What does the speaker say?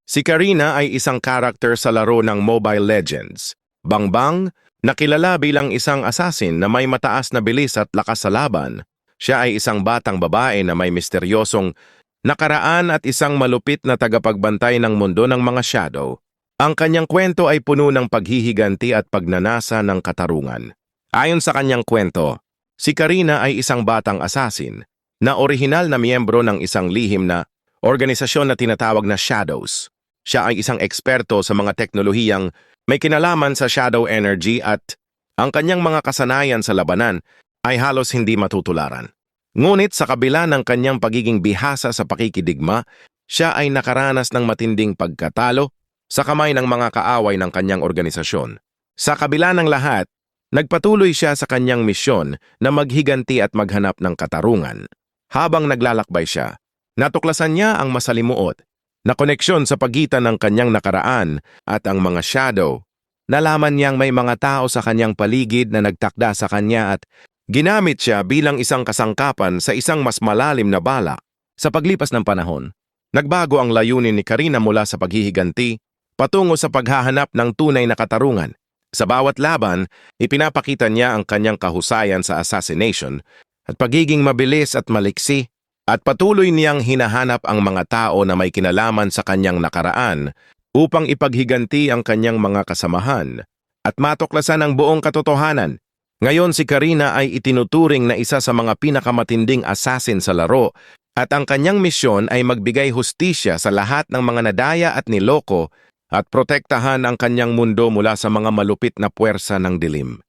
Si Karina ay isang karakter sa laro ng Mobile Legends. Bangbang, nakilala bilang isang assassin na may mataas na bilis at lakas sa laban. Siya ay isang batang babae na may misteryosong nakaraan at isang malupit na tagapagbantay ng mundo ng mga shadow. Ang kanyang kwento ay puno ng paghihiganti at pagnanasa ng katarungan. Ayon sa kanyang kwento, si Karina ay isang batang assassin na orihinal na miyembro ng isang lihim na organisasyon na tinatawag na Shadows. Siya ay isang eksperto sa mga teknolohiyang may kinalaman sa shadow energy at ang kanyang mga kasanayan sa labanan ay halos hindi matutularan. Ngunit sa kabila ng kanyang pagiging bihasa sa pakikidigma, siya ay nakaranas ng matinding pagkatalo sa kamay ng mga kaaway ng kanyang organisasyon. Sa kabila ng lahat, nagpatuloy siya sa kanyang misyon na maghiganti at maghanap ng katarungan. Habang naglalakbay siya, natuklasan niya ang masalimuot na koneksyon sa pagitan ng kanyang nakaraan at ang mga shadow. Nalaman niyang may mga tao sa kanyang paligid na nagtakda sa kanya at ginamit siya bilang isang kasangkapan sa isang mas malalim na balak. Sa paglipas ng panahon, nagbago ang layunin ni Karina mula sa paghihiganti patungo sa paghahanap ng tunay na katarungan. Sa bawat laban, ipinapakita niya ang kanyang kahusayan sa assassination at pagiging mabilis at maliksi, at patuloy niyang hinahanap ang mga tao na may kinalaman sa kanyang nakaraan upang ipaghiganti ang kanyang mga kasamahan at matuklasan ang buong katotohanan. Ngayon si Karina ay itinuturing na isa sa mga pinakamatinding assassin sa laro at ang kanyang misyon ay magbigay hustisya sa lahat ng mga nadaya at niloko at protektahan ang kanyang mundo mula sa mga malupit na puwersa ng dilim.